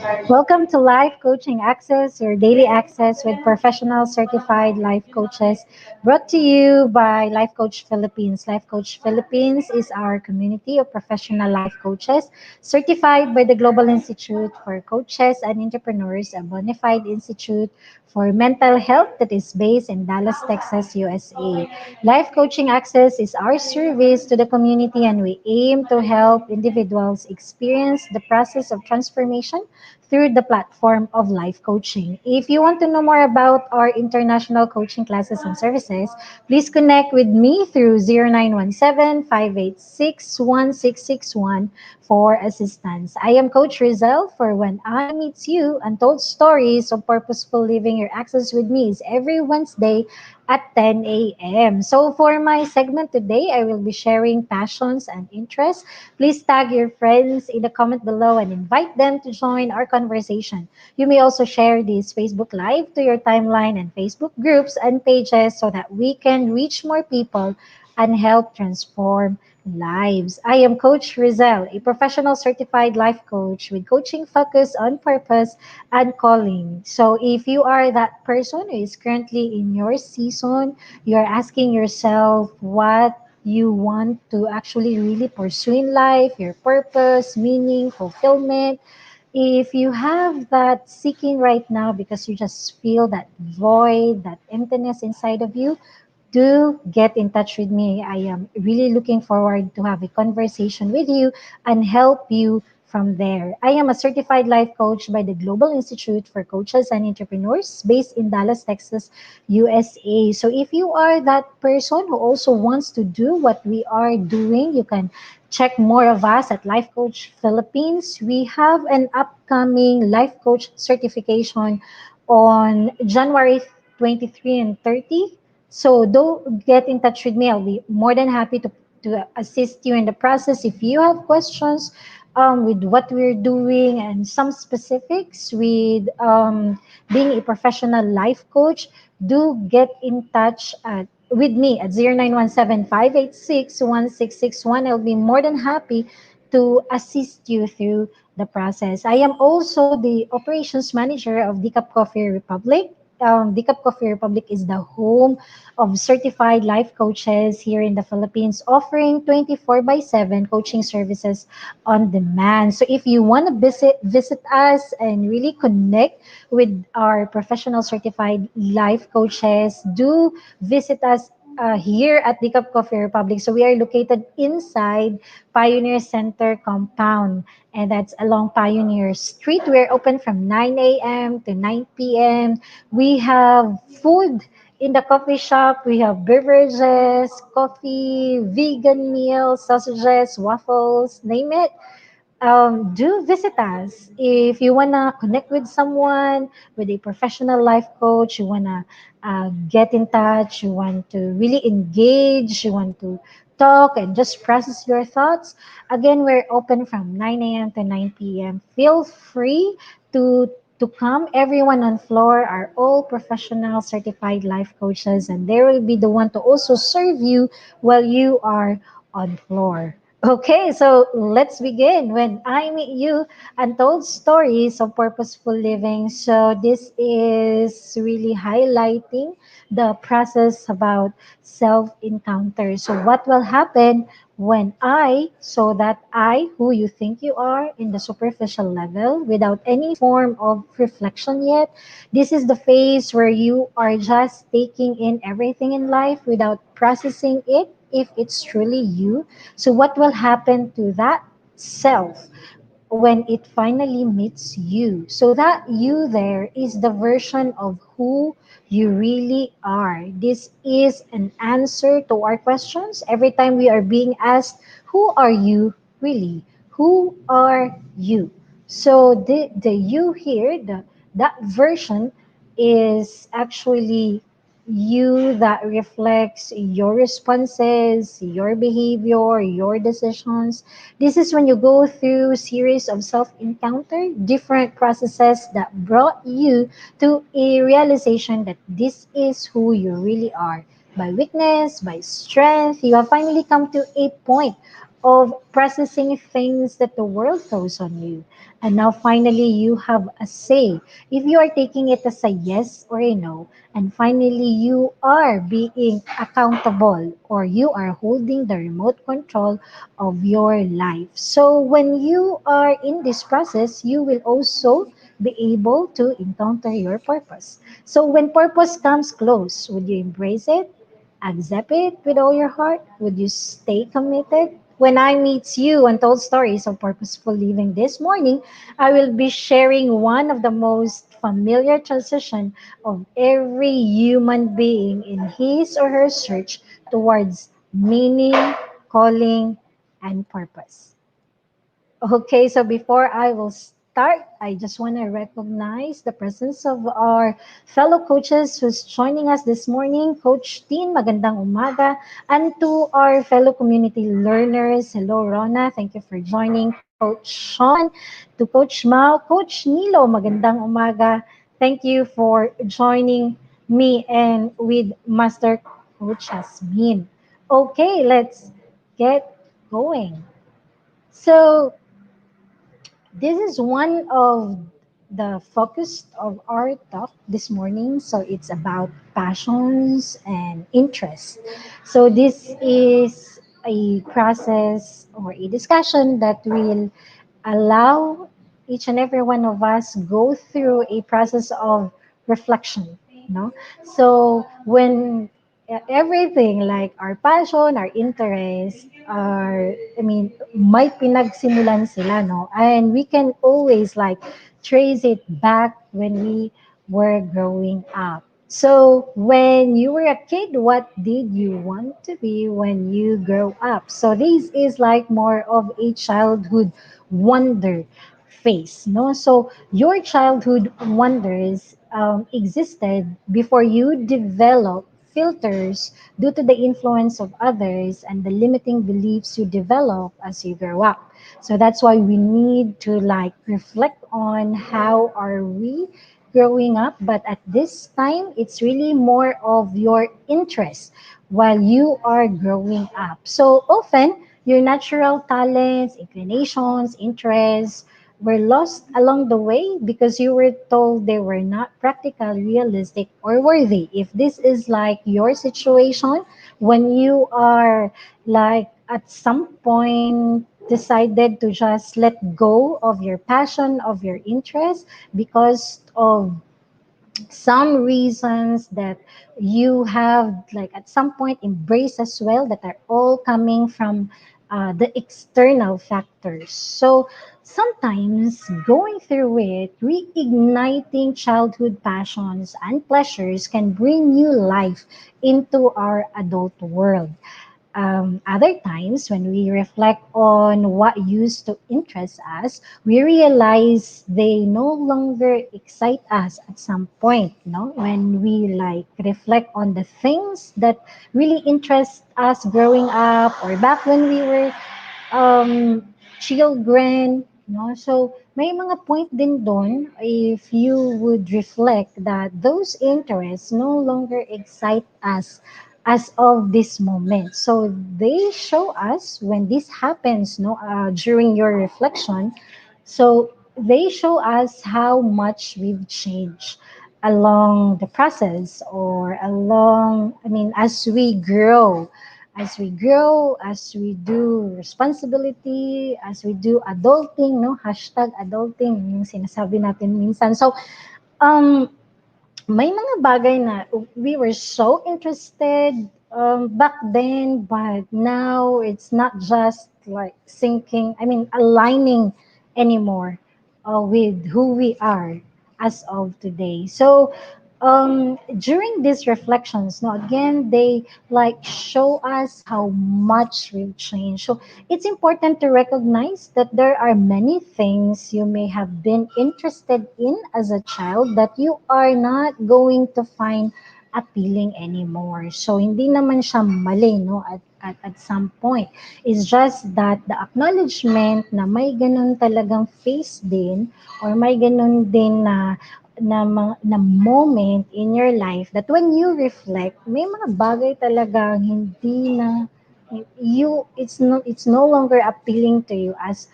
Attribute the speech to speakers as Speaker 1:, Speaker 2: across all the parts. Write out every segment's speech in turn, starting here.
Speaker 1: Welcome to Life Coaching Access, your daily access with professional certified life coaches, brought to you by Life Coach Philippines. Life Coach Philippines is our community of professional life coaches certified by the Global Institute for Coaches and Entrepreneurs, a bona fide institute for mental health that is based in Dallas, Texas, USA. Life Coaching Access is our service to the community, and we aim to help individuals experience the process of transformation through the platform of life coaching. If you want to know more about our international coaching classes and services, please connect with me through 0917-586-1661 for assistance. I am Coach Rezzhel for When I Meet You, Untold Stories of Purposeful Living. Your access with me is every Wednesday at 10 a.m. So for my segment today, I will be sharing passions and interests. Please tag your friends in the comment below and invite them to join our conversation. You may also share this Facebook Live to your timeline and Facebook groups and pages so that we can reach more people and help transform lives. I am Coach Rezzhel, a professional certified life coach with coaching focus on purpose and calling. So if you are that person who is currently in your season, you're asking yourself what you want to actually really pursue in life, your purpose, meaning, fulfillment. If you have that seeking right now because you just feel that void, that emptiness inside of you, do get in touch with me. I am really looking forward to have a conversation with you and help you from there. I am a certified life coach by the Global Institute for Coaches and Entrepreneurs based in Dallas, Texas, USA. So if you are that person who also wants to do what we are doing, you can check more of us at Life Coach Philippines. We have an upcoming life coach certification on January 23 and 30. So don't get in touch with me. I'll be more than happy to assist you in the process. If you have questions with what we're doing and some specifics with being a professional life coach, do get in touch with me at 0917-586-1661. I'll be more than happy to assist you through the process. I am also the operations manager of Decaf Coffee Republic. Decaf Coffee Republic is the home of certified life coaches here in the Philippines, offering 24 by 7 coaching services on demand. So if you want to visit us and really connect with our professional certified life coaches, do visit us here at Decaf Coffee Republic. So we are located inside Pioneer Center compound, and that's along Pioneer Street. We're open from 9 a.m. to 9 p.m. We have food in the coffee shop. We have beverages, coffee, vegan meals, sausages, waffles, name it. Do visit us. If you want to connect with someone, with a professional life coach, you want to get in touch, you want to really engage, you want to talk and just process your thoughts, again, we're open from 9 a.m. to 9 p.m. Feel free to come. Everyone on floor are all professional certified life coaches, and they will be the one to also serve you while you are on floor. Okay, so let's begin. When I Meet You, Untold Stories of Purposeful Living. So this is really highlighting the process about self-encounter. So what will happen when so that who you think you are in the superficial level without any form of reflection yet, this is the phase where you are just taking in everything in life without processing it if it's truly you. So, what will happen to that self when it finally meets you? So, that you there is the version of who you really are. This is an answer to our questions. Every time we are being asked, who are you really? Who are you? So, the you here, that version is actually you that reflects your responses, your behavior, your decisions. This is when you go through series of self-encounter, different processes that brought you to a realization that this is who you really are. By weakness, by strength, you have finally come to a point of processing things that the world throws on you. And now finally you have a say. If you are taking it as a yes or a no, and finally you are being accountable or you are holding the remote control of your life. So when you are in this process, you will also be able to encounter your purpose. So when purpose comes close, would you embrace it? Accept it with all your heart? Would you stay committed? When I meet you and told stories of purposeful living this morning, I will be sharing one of the most familiar transition of every human being in his or her search towards meaning, calling, and purpose. Okay, so before I will start, I just want to recognize the presence of our fellow coaches who's joining us this morning. Coach Dean, magandang umaga. And to our fellow community learners, hello Rona, thank you for joining. Coach Sean, to Coach Mao, Coach Nilo, magandang umaga. Thank you for joining me and with Master Coach Asmin. Okay, let's get going. So, this is one of the focus of our talk this morning. So it's about passions and interests. So this is a process or a discussion that will allow each and every one of us go through a process of reflection, no? So when everything like our passion, our interest, our, I mean, may pinagsimulan sila, no? And we can always like trace it back when we were growing up. So when you were a kid, what did you want to be when you grow up? So this is like more of a childhood wonder phase, no? So your childhood wonders existed before you develop filters due to the influence of others and the limiting beliefs you develop as you grow up. So that's why we need to like reflect on how are we growing up, but at this time it's really more of your interest while you are growing up. So often your natural talents, inclinations, interests were lost along the way because you were told they were not practical, realistic, or worthy. If this is like your situation, when you are like at some point decided to just let go of your passion, of your interest because of some reasons that you have like at some point embraced as well that are all coming from the external factors. So sometimes going through it, reigniting childhood passions and pleasures can bring new life into our adult world. Other times, when we reflect on what used to interest us, we realize they no longer excite us at some point. No, when we like reflect on the things that really interest us growing up or back when we were children, no? So, may mga point din doon if you would reflect that those interests no longer excite us as of this moment. So, they show us when this happens, no, during your reflection. So, they show us how much we've changed along the process or along, I mean, as we do responsibility, as we do adulting, no? Hashtag adulting, yung sinasabi natin minsan. So, um, may mga bagay na we were so interested back then, but now it's not just like sinking, I mean, aligning anymore with who we are as of today. So, during these reflections, no, again, they like show us how much we've changed. So, it's important to recognize that there are many things you may have been interested in as a child that you are not going to find appealing anymore. So, hindi naman siya mali, no, at some point. It's just that the acknowledgement na may ganun talagang face din or may ganun din na moment in your life that when you reflect, may mga bagay talagang hindi na you it's no longer appealing to you as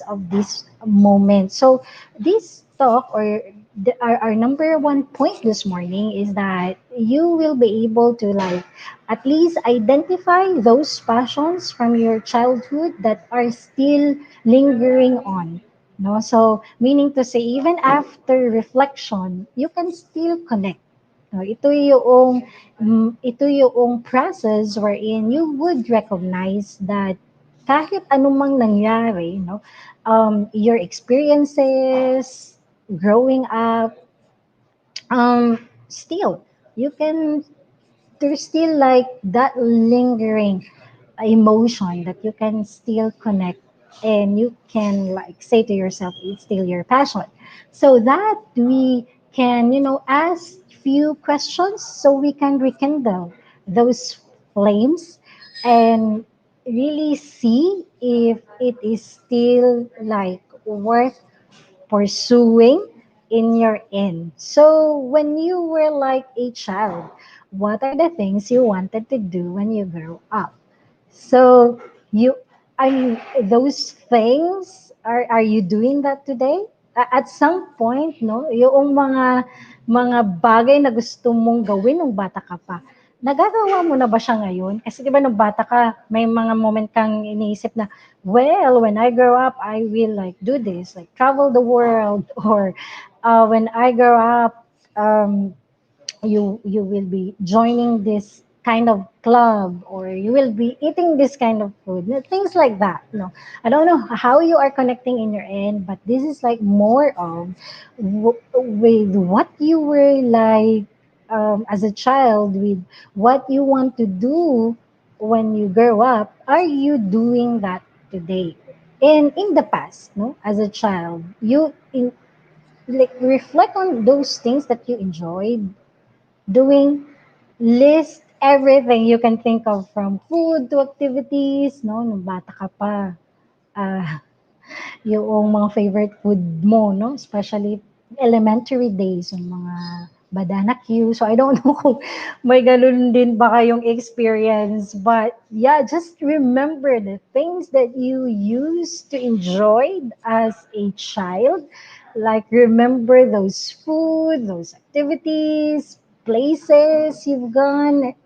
Speaker 1: of this moment. So this talk, or our number one point this morning, is that you will be able to like at least identify those passions from your childhood that are still lingering on. No, so meaning to say, even after reflection, you can still connect. No, ito yung process wherein you would recognize that kahit anumang nangyari, no, your experiences growing up, still you can there's still like that lingering emotion that you can still connect, and you can like say to yourself it's still your passion, so that we can ask few questions so we can rekindle those flames and really see if it is still like worth pursuing in your end. So when you were like a child, what are the things you wanted to do when you grow up? So you, I mean, those things, are you doing that today? At some point, no, yung mga bagay na gusto mong gawin nung bata ka pa, nagagawa mo na ba siya ngayon? Kasi di ba nung bata ka, may mga moment kang iniisip na, well, when I grow up, I will like do this, like travel the world, or when I grow up, um, you will be joining this kind of club, or you will be eating this kind of food, things like that. No, I don't know how you are connecting in your end, but this is like more of with what you were like as a child, with what you want to do when you grow up. Are you doing that today? And in the past, no, as a child, like reflect on those things that you enjoyed doing, list everything you can think of, from food to activities, no? Nung bata ka pa, ah, yung mga favorite food mo, no? Especially elementary days, yung mga banana Q. So I don't know kung may ganun din ba kayong experience. But yeah, just remember the things that you used to enjoy as a child. Like remember those food, those activities, places you've gone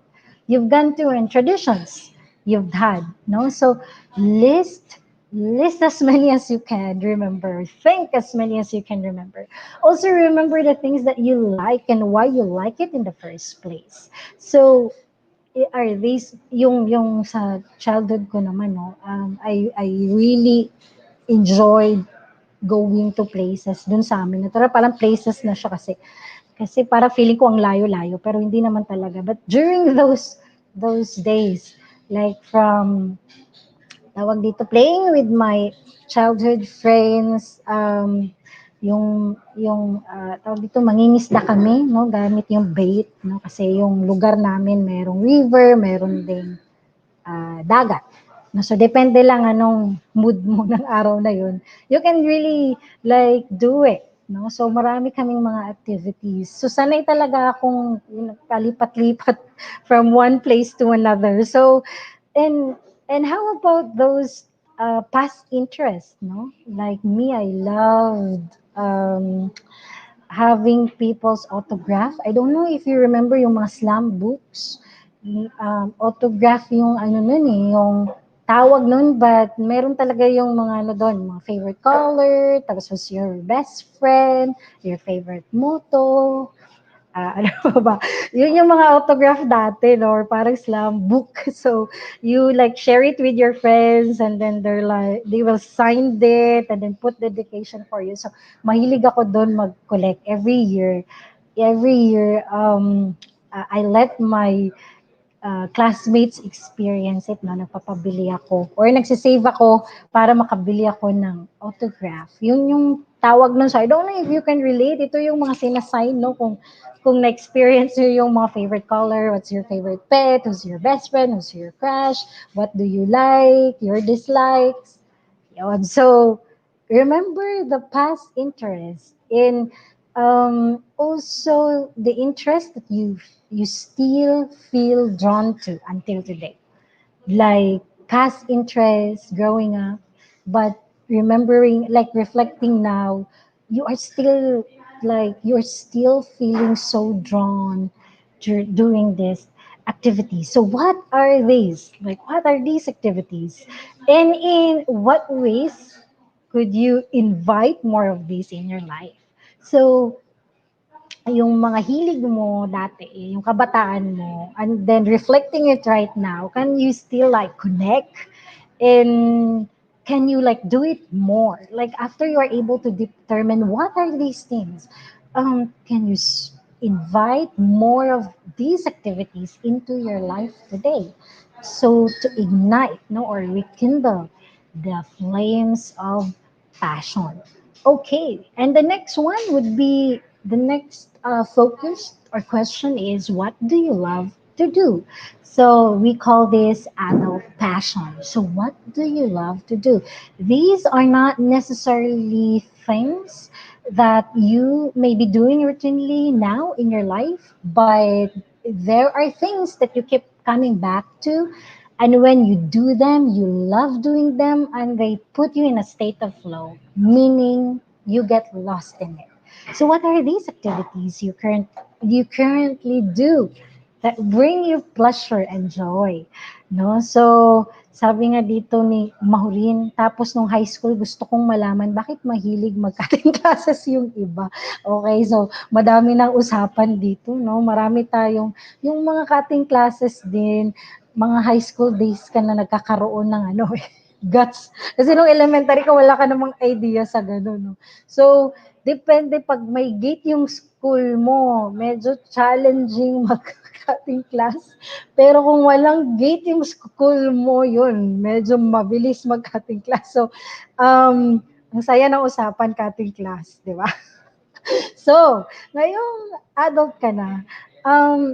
Speaker 1: to, and traditions you've had, no? So list list as many as you can remember, think as many as you can remember. Also remember the things that you like and why you like it in the first place. So are these yung sa childhood ko naman, no? I really enjoyed going to places dun sa amin. Natural parang places na siya, kasi para feeling ko ang layo-layo, pero hindi naman talaga. But during those days, like from tawag dito, playing with my childhood friends, tawag dito, mangingisda kami, no, gamit yung bait, no, kasi yung lugar namin merong river, meron ding dagat. No, so depende lang anong mood mo ng araw na yun. You can really like do it. No? So marami kaming mga activities. So sanay talaga akong palipat-lipat from one place to another. So and and how about those past interests, no? Like me, I loved having people's autograph. I don't know if you remember yung mga slam books. Autograph yung ano nun eh, yung tawag nun, but meron talaga yung mga ano doon, mga favorite color, tapos was your best friend, your favorite motto, ano pa ba? Yun yung mga autograph dati, no? Or parang slam book. So, you like share it with your friends, and then they will sign it and then put dedication for you. So, mahilig ako doon mag-collect every year. Every year, I let my classmates experience it, no? Nagpapabili ako or nagsisave ako para makabili ako ng autograph. Yun yung tawag nun. So I don't know if you can relate. Ito yung mga sinasign, no? Kung na-experience nyo yung mga favorite color, what's your favorite pet, who's your best friend, who's your crush, what do you like, your dislikes. Yun. So, remember the past interest in also the interest that you still feel drawn to until today. like past interests growing up, but remembering, like reflecting now, you are still you're still feeling so drawn to doing this activities. So what are these? Like what are these activities? And in what ways could you invite more of these in your life? So yung mga hilig mo dati, yung kabataan mo, and then reflecting it right now, can you still like connect? And can you like do it more? Like after you are able to determine what are these things, can you invite more of these activities into your life today? So to ignite, no, or rekindle the flames of passion. Okay, and the next one would be the next focus or question is what do you love to do? So we call this adult passion. So what do you love to do? These are not necessarily things that you may be doing routinely now in your life, but there are things that you keep coming back to. And when you do them, you love doing them and they put you in a state of flow, meaning you get lost in it. So what are these activities you currently do that bring you pleasure and joy? No? So sabi nga dito ni Mahurin, tapos nung high school gusto kong malaman bakit mahilig mag-cutting classes yung iba. Okay, so madami ng usapan dito, no? Marami tayong yung mga cutting classes din, mga high school days ka na nagkakaroon ng ano, guts. Kasi nung elementary ka, wala ka namang idea sa gano'n, no? So, depende pag may gate yung school mo, medyo challenging mag-cutting class. Pero kung walang gate yung school mo, yun, medyo mabilis mag-cutting class. So, ang saya ng usapan cutting class, di ba? So, ngayong adult ka na, um,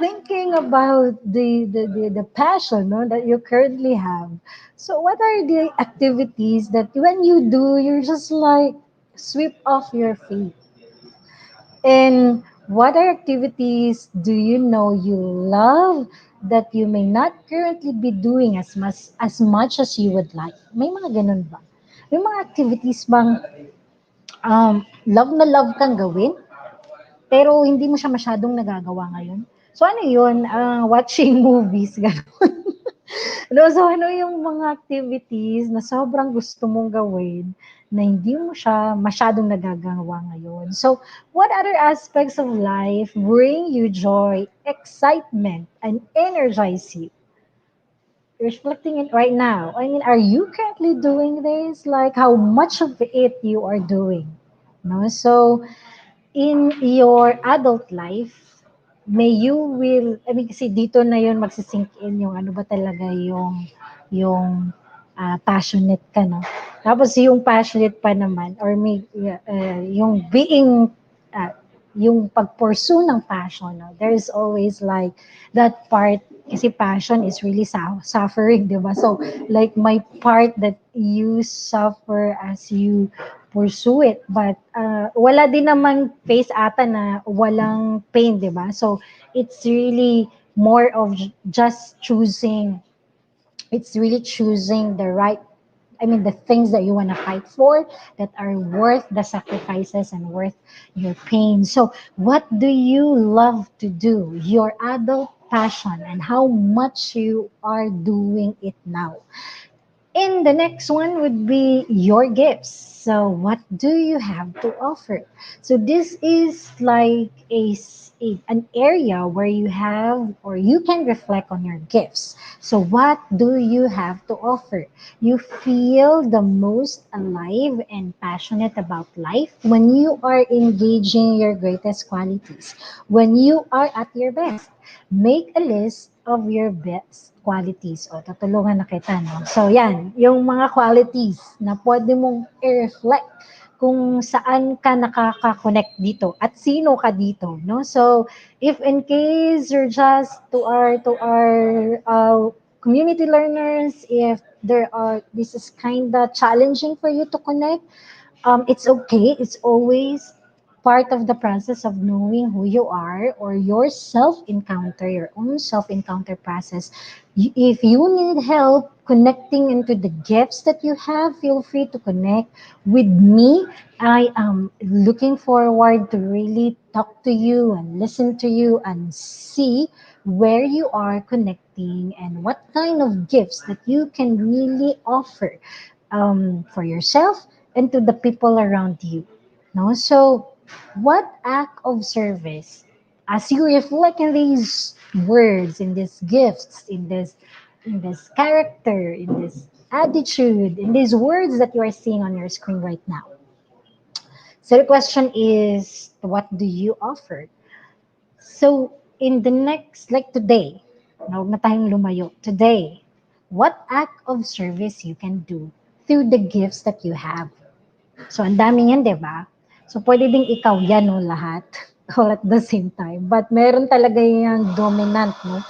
Speaker 1: thinking about the passion, no, that you currently have. So what are the activities that when you do, you're just like sweep off your feet? And what are activities do you know you love that you may not currently be doing as much as you would like? May mga ganun ba? May mga activities bang love na love kang gawin, pero hindi mo siya masyadong nagagawa ngayon? So ano yun? Watching movies, gano'n. No, so ano yung mga activities na sobrang gusto mong gawin na hindi mo siya masyadong nagagawa ngayon? So, what other aspects of life bring you joy, excitement, and energize you? Reflecting it right now. I mean, are you currently doing this? Like, how much of it you are doing? No, so in your adult life, may you will, I mean, kasi dito na yun magsisink in yung ano ba talaga yung passionate ka, no? Tapos yung passionate pa naman, or may, yung being, uh, yung pag-pursue ng passion, no? There is always like that part, kasi passion is really suffering, di ba? So, like my part that you suffer as you pursue it. But wala din naman phase ata na walang pain, di ba? So, it's really more of just choosing, it's really choosing the right, I mean, the things that you want to fight for that are worth the sacrifices and worth your pain. So, what do you love to do? Your adult passion and how much you are doing it now. And the next one would be your gifts. So, what do you have to offer? So, this is like an area where you have or you can reflect on your gifts. So, what do you have to offer? You feel the most alive and passionate about life when you are engaging your greatest qualities, when you are at your best. Make a list of your best qualities. O, tutulungan na kita, no? So, yan, yung mga qualities na pwede mong i-reflect kung saan ka nakaka-connect dito at sino ka dito, no? So, if in case you're just to our community learners, if this is kind of challenging for you to connect, it's okay. It's always part of the process of knowing who you are or your self encounter, your own self encounter process. If you need help connecting into the gifts that you have, feel free to connect with me. I am looking forward to really talk to you and listen to you and see where you are connecting and what kind of gifts that you can really offer for yourself and to the people around you. No? So, what act of service, as you reflect in these words, in these gifts, in this character, in this attitude, in these words that you are seeing on your screen right now. So the question is, what do you offer? So in the next, like today, na huwag na tayong lumayo. Today, what act of service you can do through the gifts that you have? So, ang dami yan, di ba? So, pwede ding ikaw yan, no, lahat. All at the same time. But meron talaga yung dominant, no?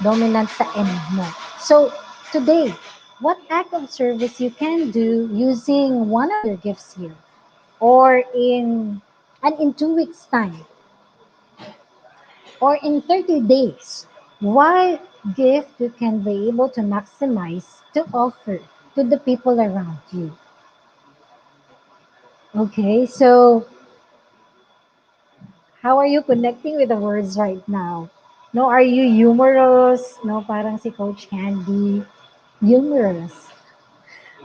Speaker 1: Dominant sa end mo. So, today, what act of service you can do using one of your gifts here? Or in 2 weeks' time? Or in 30 days? What gift you can be able to maximize to offer to the people around you? Okay, so how are you connecting with the words right now? No, are you humorous? No, parang si Coach Candy. Humorous.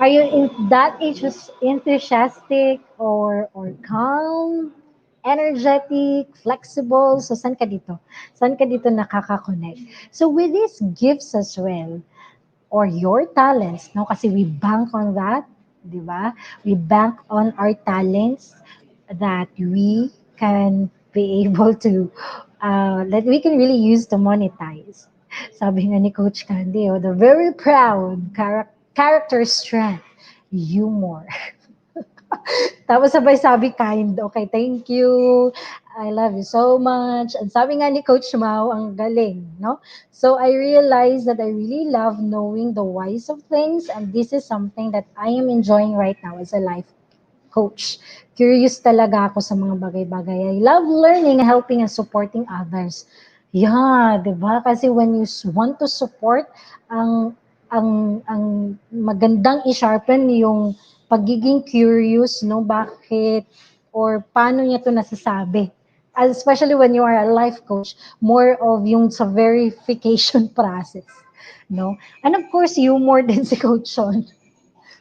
Speaker 1: Are you in that age was enthusiastic or calm, energetic, flexible? So, saan ka dito? Saan ka dito nakaka-connect? So, with these gifts as well, or your talents, no? Kasi we bank on that, di ba? We bank on our talents that we can be able to, that we can really use to monetize. Sabi nga ni Coach Candy, oh, the very proud character strength, humor. Tapos sabay sabi kind, okay, thank you. I love you so much. And sabi nga ni Coach Mau, ang galing, no? So I realized that I really love knowing the whys of things, and this is something that I am enjoying right now as a life coach. Curious talaga ako sa mga bagay-bagay. I love learning, helping, and supporting others. Yeah, 'di ba? Kasi when you want to support, ang ang magandang i-sharpen yung pagiging curious, no? Bakit or paano niya 'to nasasabi? Especially when you are a life coach, more of yung sa verification process, no? And of course, humor din si Coach Sean.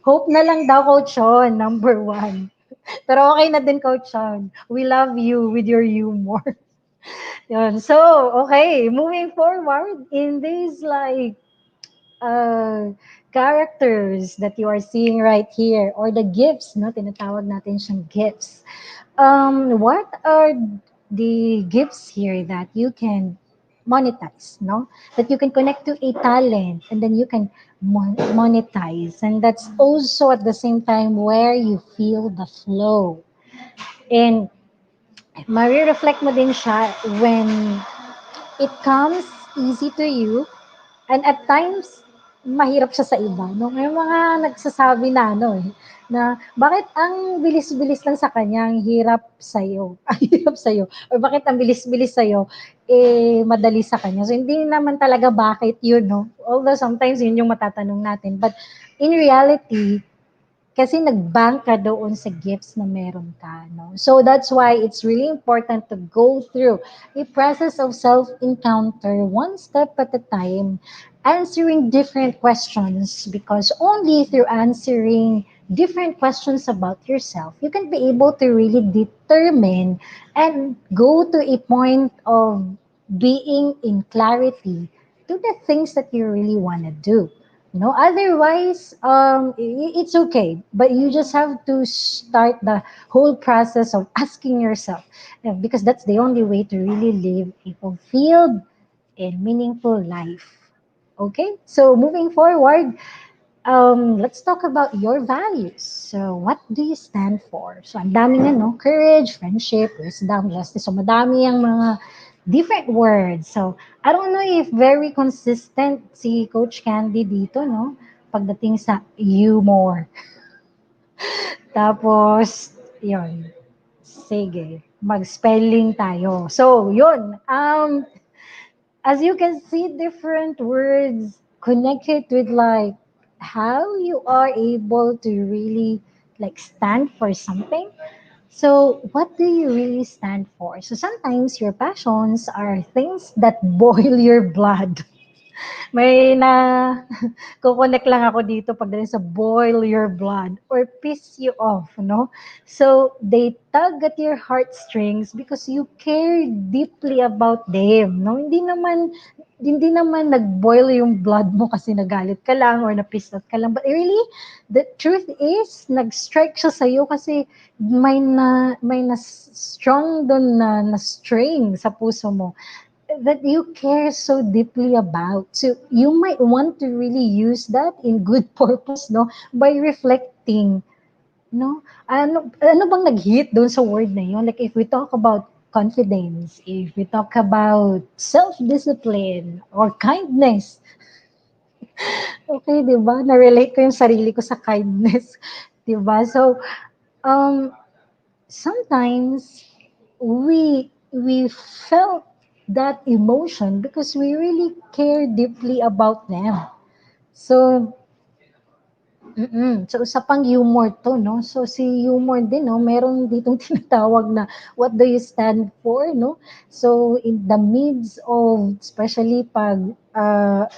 Speaker 1: Hope na lang daw, Coach Sean, number one. Pero okay na din, Coach Sean. We love you with your humor. Yun. So, okay, moving forward in these like characters that you are seeing right here or the gifts, no? Tinatawag natin siyang gifts. What are the gifts here that you can monetize, no? That you can connect to a talent and then you can monetize. And that's also at the same time where you feel the flow. And reflect mo din siya when it comes easy to you and at times mahirap siya sa iba, no? May mga nagsasabi na ano eh, na bakit ang bilis-bilis lang sa kanya, ang hirap sa'yo, ang hirap sa'yo, or bakit ang bilis-bilis sa'yo, eh, madali sa kanya. So, hindi naman talaga bakit yun, no? Although sometimes yun yung matatanong natin. But in reality, kasi nag-bank ka doon sa gifts na meron ka, no? So that's why it's really important to go through a process of self-encounter one step at a time, answering different questions because only through answering different questions about yourself, you can be able to really determine and go to a point of being in clarity to the things that you really want to do. No, otherwise, it's okay. But you just have to start the whole process of asking yourself, because that's the only way to really live a fulfilled and meaningful life. Okay, so moving forward, let's talk about your values. So, what do you stand for? So, ang daming ano, courage, friendship, wisdom, justice. So, madami ang mga different words. So, I don't know if very consistent si Coach Candy dito, no? Pagdating sa humor. Tapos, yun. Sige. mag-spelling tayo. So, yun. As you can see, different words connected with like how you are able to really like stand for something. So, what do you really stand for? So, sometimes your passions are things that boil your blood. May na kukonek lang ako dito pagdating sa boil your blood or piss you off, no? So, they tug at your heartstrings because you care deeply about them, no? Hindi naman nag-boil yung blood mo kasi nagalit ka lang or na-pissed off ka lang. But really, the truth is, nag-strike siya sa'yo kasi may na strong doon na string sa puso mo that you care so deeply about. So you might want to really use that in good purpose, no? By reflecting, no? Ano bang nag-hit doon sa word na yun? Like if we talk about confidence, if we talk about self-discipline or kindness, okay, di ba? Na-relate ko yung sarili ko sa kindness, di ba? So, um, sometimes we felt that emotion because we really care deeply about them. So, so usapang humor to, no? So si humor din, no? Meron ditong tinatawag na what do you stand for, no? So in the midst of, especially pag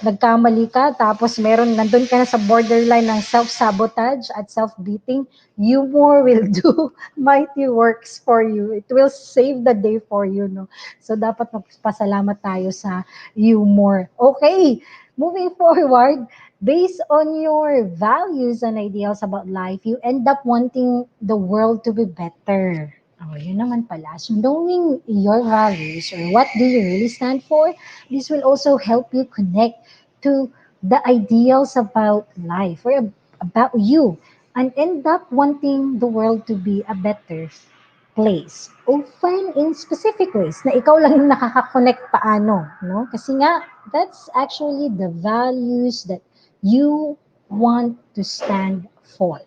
Speaker 1: nagkamali ka, tapos nandun ka na sa borderline ng self-sabotage at self-beating, humor will do mighty works for you. It will save the day for you, no? So dapat magpasalamat tayo sa humor. Okay, moving forward, based on your values and ideals about life, you end up wanting the world to be better. Oh, yun naman pala. So knowing your values or what do you really stand for, this will also help you connect to the ideals about life or about you and end up wanting the world to be a better place. Often in specific ways na ikaw lang yung nakaka-connect paano, no? Kasi nga, that's actually the values that you want to stand for.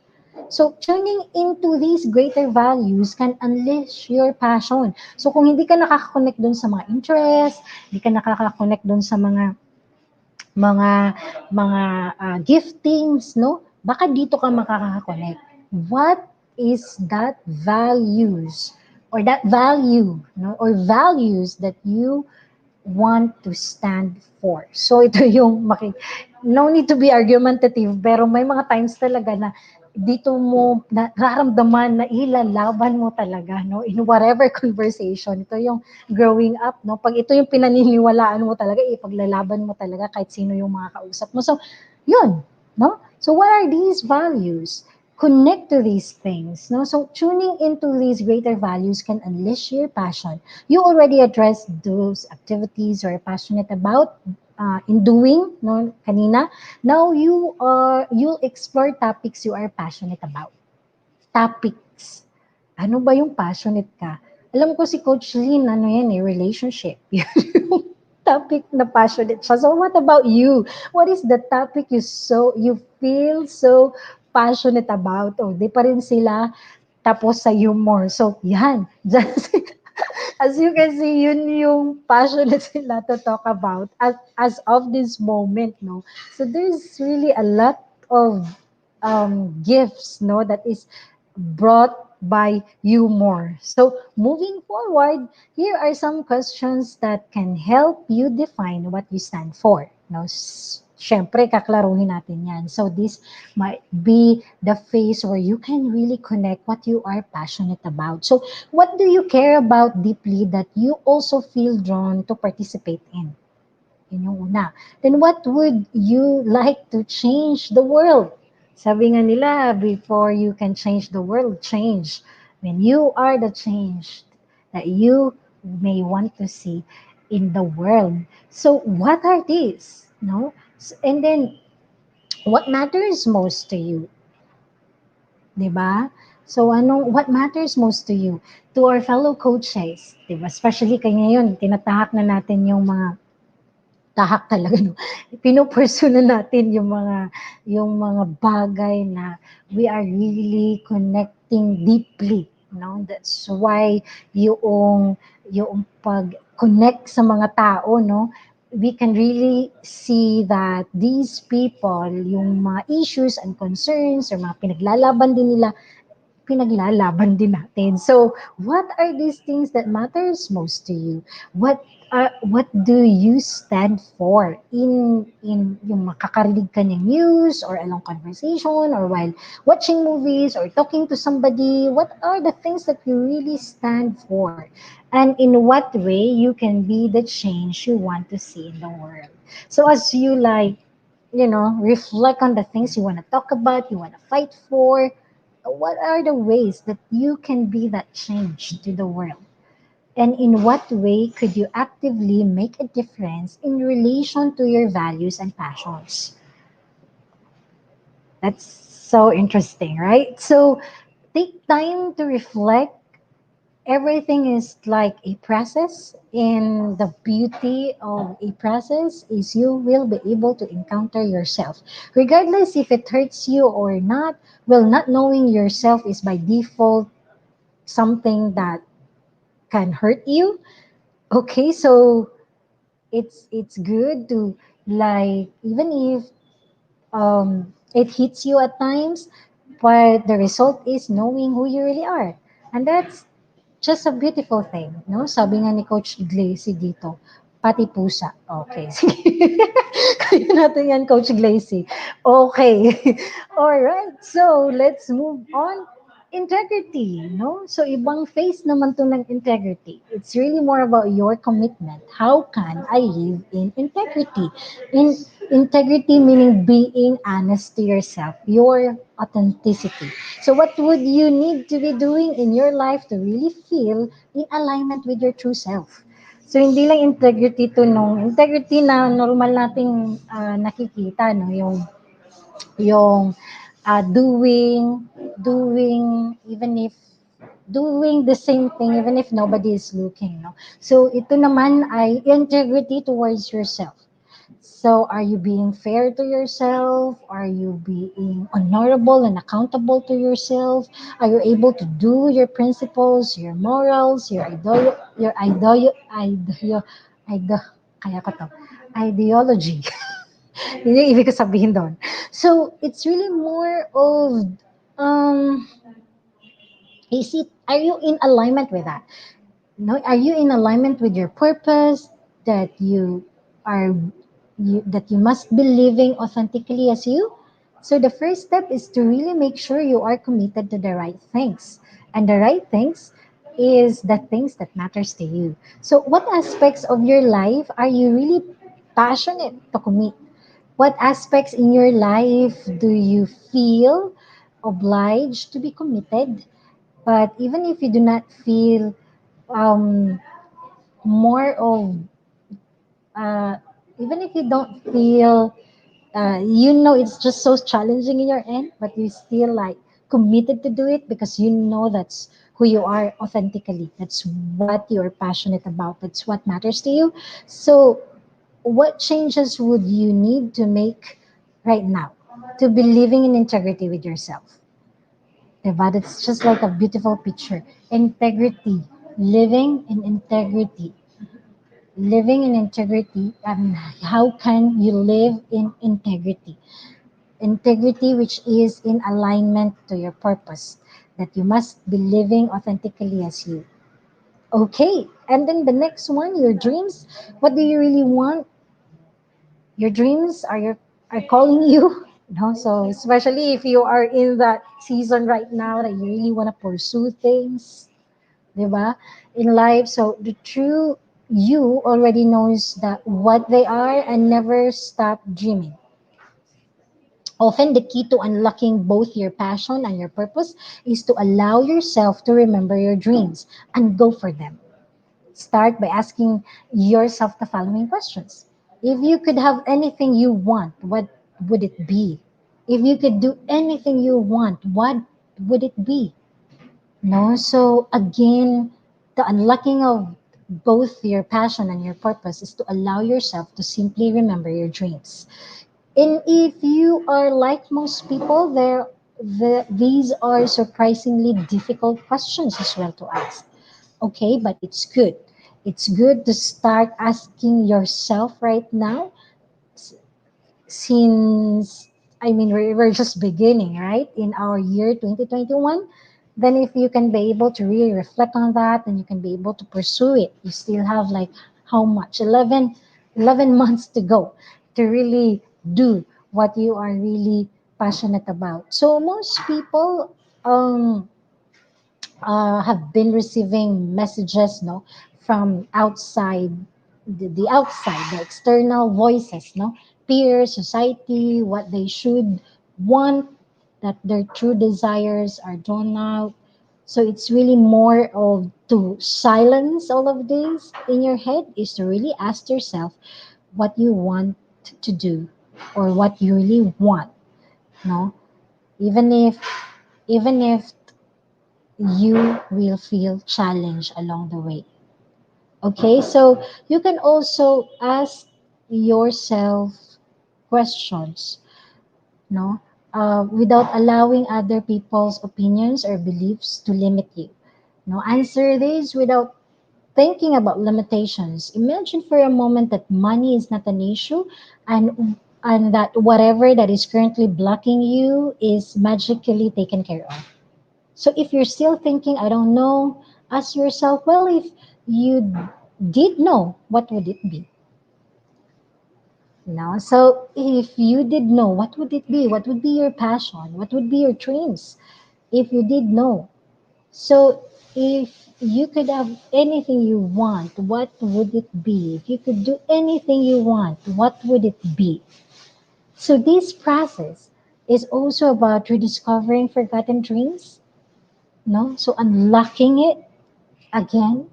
Speaker 1: So, tuning into these greater values can unleash your passion. So, kung hindi ka nakaka-connect dun sa mga interests, hindi ka nakaka-connect dun sa mga giftings, no? Baka dito ka makaka-connect. What is that values or that value, no? Or values that you want to stand for. So ito yung no need to be argumentative, pero may mga times talaga na dito mo nararamdaman na ilalaban mo talaga, no, in whatever conversation. Ito yung growing up, no, pag ito yung pinaniniwalaan mo talaga, ipaglalaban mo talaga kahit sino yung mga kausap mo. So yun, no, so what are these values? Connect to these things, no? So tuning into these greater values can unleash your passion. You already addressed those activities you're passionate about in doing, no, kanina. Now you'll explore topics you are passionate about. Topics. Ano ba yung passionate ka? Alam ko si Coach Lynn, ano yan relationship. Yung topic na passionate siya. So what about you? What is the topic you feel so passionate about? O, di pa rin sila tapos sa humor. So, yan. Just, as you can see, yun yung passionate sila to talk about as of this moment, no? So, there's really a lot of gifts, no, that is brought by humor. So, moving forward, here are some questions that can help you define what you stand for. No, syempre, kaklaruhin natin yan. So, this might be the phase where you can really connect what you are passionate about. So, what do you care about deeply that you also feel drawn to participate in? Yun yung una. Then what would you like to change the world? Sabi nga nila, before you can change the world, change. When you are the change that you may want to see in the world. So what are these? No? And then, what matters most to you? 'Di ba? So what matters most to you? To our fellow coaches, 'di ba? Especially kay ngayon, tinatahak na natin yung mga tahak talaga, no? Pinupursue na natin yung mga bagay na we are really connecting deeply, no? That's why yung pag-connect sa mga tao, no? We can really see that these people, yung mga issues and concerns or mga pinaglalaban din nila, pinaglalaban din natin. So, what are these things that matters most to you? What do you stand for in yung makakarinig ka ng news or a long conversation or while watching movies or talking to somebody? What are the things that you really stand for? And in what way you can be the change you want to see in the world? So as you like, reflect on the things you want to talk about, you want to fight for, what are the ways that you can be that change to the world? And in what way could you actively make a difference in relation to your values and passions? That's so interesting, right? So take time to reflect. Everything is like a process, and the beauty of a process is you will be able to encounter yourself regardless if it hurts you or not. Well, not knowing yourself is by default something that can hurt you. Okay, so it's good to, like, even if it hits you at times, but the result is knowing who you really are, and that's just a beautiful thing, no? Sabi nga ni Coach Glacy dito, pati pusa. Okay, sige. Kaya natin yan, Coach Glacy. Okay. All right. So, let's move on. Integrity, no? So, ibang face naman to ng integrity. It's really more about your commitment. How can I live in integrity? In integrity meaning being honest to yourself, your authenticity. So, what would you need to be doing in your life to really feel in alignment with your true self? So, hindi lang integrity to, no? Integrity na normal nating nakikita, no? Yung doing, even if doing the same thing, even if nobody is looking, no? So, ito naman ay integrity towards yourself. So, are you being fair to yourself? Are you being honorable and accountable to yourself? Are you able to do your principles, your morals, your kaya ko to, ideology? Yun yung ibig ko sabihin doon. So, it's really more of, um, are you in alignment with that? No, are you in alignment with your purpose, that are that you must be living authentically as you? So the first step is to really make sure you are committed to the right things. And the right things is the things that matters to you. So what aspects of your life are you really passionate to commit? What aspects in your life do you feel obliged to be committed? But even if you do not feel um, more of, uh, even if you don't feel, it's just so challenging in your end, but you still like committed to do it because you know that's who you are authentically. That's what you're passionate about. That's what matters to you. So, what changes would you need to make right now to be living in integrity with yourself? Diba? It's just like a beautiful picture. Integrity, living in integrity. Living in integrity, how can you live in integrity? Integrity, which is in alignment to your purpose, that you must be living authentically as you. Okay, and then the next one, your dreams. What do you really want? Your dreams are calling you. No, so especially if you are in that season right now that you really want to pursue things, 'di ba? In life. So the true you already knows that what they are and never stop dreaming. Often the key to unlocking both your passion and your purpose is to allow yourself to remember your dreams and go for them. Start by asking yourself the following questions. If you could have anything you want, what would it be? If you could do anything you want, what would it be? No, so again, the unlocking of both your passion and your purpose is to allow yourself to simply remember your dreams. And if you are like most people, there these are surprisingly difficult questions as well to ask. Okay, but it's good. It's good to start asking yourself right now, since we're just beginning, right, in our year 2021. Then if you can be able to really reflect on that, and you can be able to pursue it, you still have like how much, 11 months to go to really do what you are really passionate about. So most people um have been receiving messages, no, from outside, the outside, the external voices, no, peers, society, what they should want, that their true desires are drawn out. So it's really more of to silence all of this in your head, is to really ask yourself what you want to do, or what you really want, no, even if even if you will feel challenged along the way. Okay, so you can also ask yourself questions, no, without allowing other people's opinions or beliefs to limit you. No, answer this without thinking about limitations. Imagine for a moment that money is not an issue, and that whatever that is currently blocking you is magically taken care of. So if you're still thinking, I don't know, ask yourself, well, if you did know, what would it be? No. So if you did know, what would it be? What would be your passion? What would be your dreams? If you did know. So if you could have anything you want, what would it be? If you could do anything you want, what would it be? So this process is also about rediscovering forgotten dreams, no? So unlocking it again.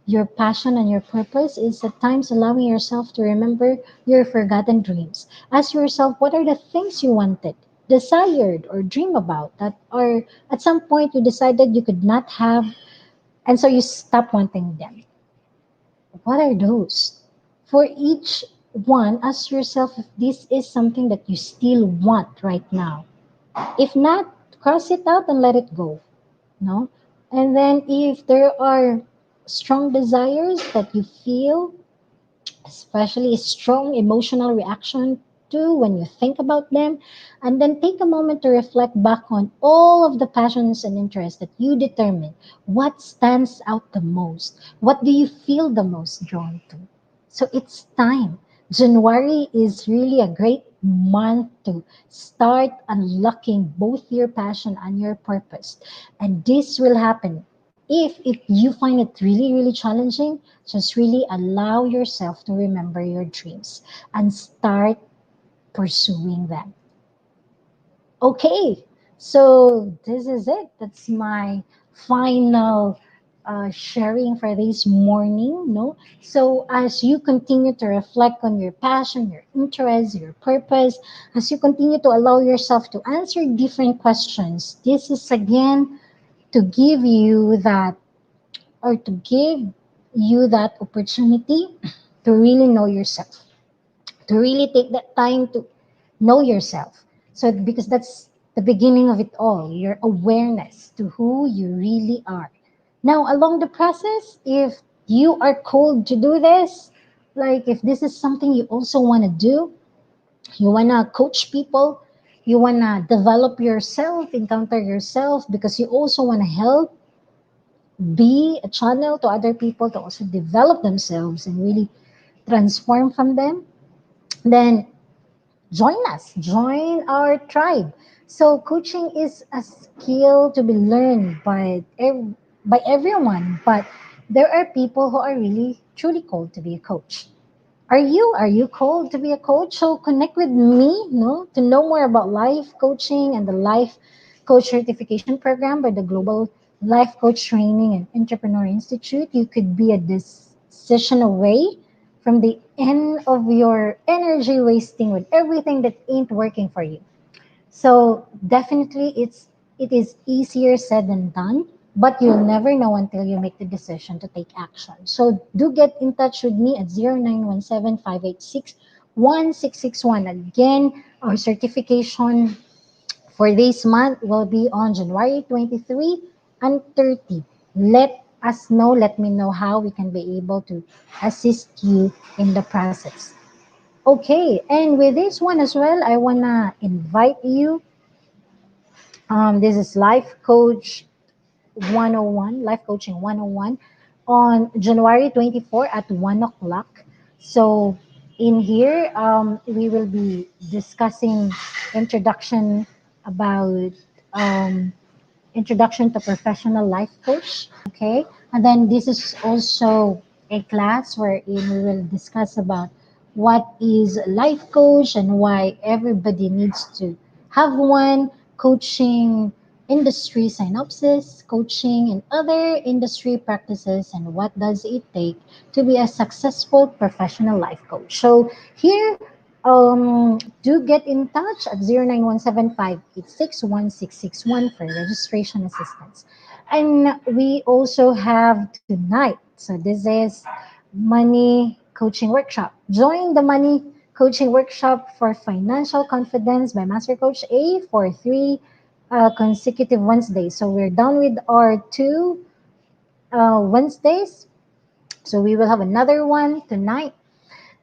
Speaker 1: Your passion and your purpose is at times allowing yourself to remember your forgotten dreams. Ask yourself, what are the things you wanted, desired, or dream about that are at some point you decided you could not have, and so you stop wanting them? What are those? For each one, ask yourself if this is something that you still want right now. If not, cross it out and let it go. No? And then if there are strong desires that you feel, especially a strong emotional reaction to when you think about them, and then take a moment to reflect back on all of the passions and interests that you determine. What stands out the most? What do you feel the most drawn to? So it's time. January is really a great month to start unlocking both your passion and your purpose. And this will happen if you find it really, really challenging. Just really allow yourself to remember your dreams and start pursuing them. Okay, so this is it. That's my final sharing for this morning. No, so as you continue to reflect on your passion, your interests, your purpose, as you continue to allow yourself to answer different questions, this is again to give you that, or to give you that opportunity to really know yourself, to really take that time to know yourself. So, because that's the beginning of it all, your awareness to who you really are. Now, along the process, if you are called to do this, like if this is something you also want to do, you want to coach people, you want to develop yourself, encounter yourself, because you also want to help be a channel to other people to also develop themselves and really transform from them, then join us, join our tribe. So coaching is a skill to be learned by everyone, but there are people who are really truly called to be a coach. Are you called to be a coach? So connect with me, no, to know more about life coaching and the life coach certification program by the Global Life Coach Training and Entrepreneur Institute. You could be a decision away from the end of your energy wasting with everything that ain't working for you. So definitely it is easier said than done, but you'll never know until you make the decision to take action. So do get in touch with me at 0917-586-1661. Again, our certification For this month will be on January 23 and 30. Let us know, let me know how we can be able to assist you in the process. Okay, and with this one as well, I wanna invite you. This is Life Coach 101, Life Coaching 101 on January 24 at 1 o'clock. So in here, we will be discussing introduction about um, introduction to professional life coach. Okay, and then this is also a class wherein we will discuss about what is life coach and why everybody needs to have one, coaching industry synopsis, coaching and other industry practices, and what does it take to be a successful professional life coach. So here, do get in touch at 0917-586-1661 for registration assistance. And we also have tonight, so this is money coaching workshop. Join the money coaching workshop for financial confidence by Master Coach A for 3 consecutive Wednesdays. So we're done with our 2 Wednesdays. So we will have another one tonight,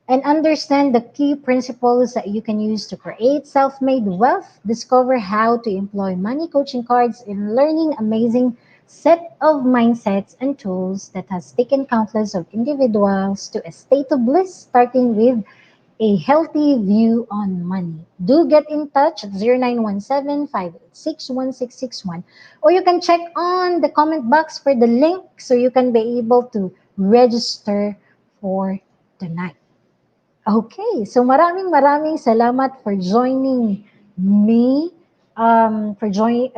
Speaker 1: and understand the key principles that you can use to create self-made wealth, discover how to employ money coaching cards, and learning amazing set of mindsets and tools that has taken countless of individuals to a state of bliss, starting with a healthy view on money. Do get in touch at 0917-586-1661, or you can check on the comment box for the link so you can be able to register for tonight. Okay, so maraming salamat for joining me, for joining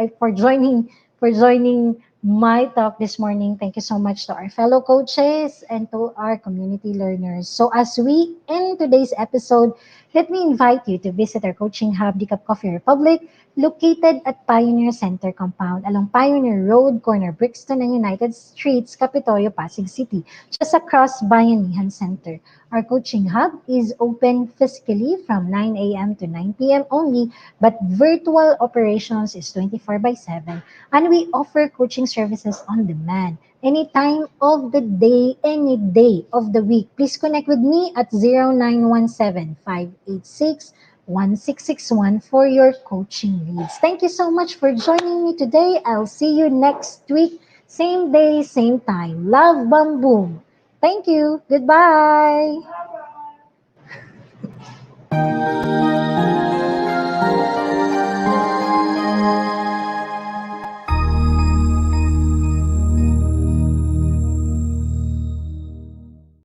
Speaker 1: my talk this morning. Thank you so much to our fellow coaches and to our community learners. So as we end today's episode, let me invite you to visit our coaching hub, Decaf Coffee Republic, located at Pioneer Center Compound along Pioneer Road, corner Brixton and United Streets, Capitoyo, Pasig City, just across Bayanihan Center. Our coaching hub is open physically from 9 a.m. to 9 p.m. only, but virtual operations is 24 by 7. And we offer coaching services on demand, any time of the day, any day of the week. Please connect with me at 0917-586-1661 for your coaching needs. Thank you so much for joining me today. I'll see you next week, same day, same time. Love, bam, boom. Thank you. Goodbye.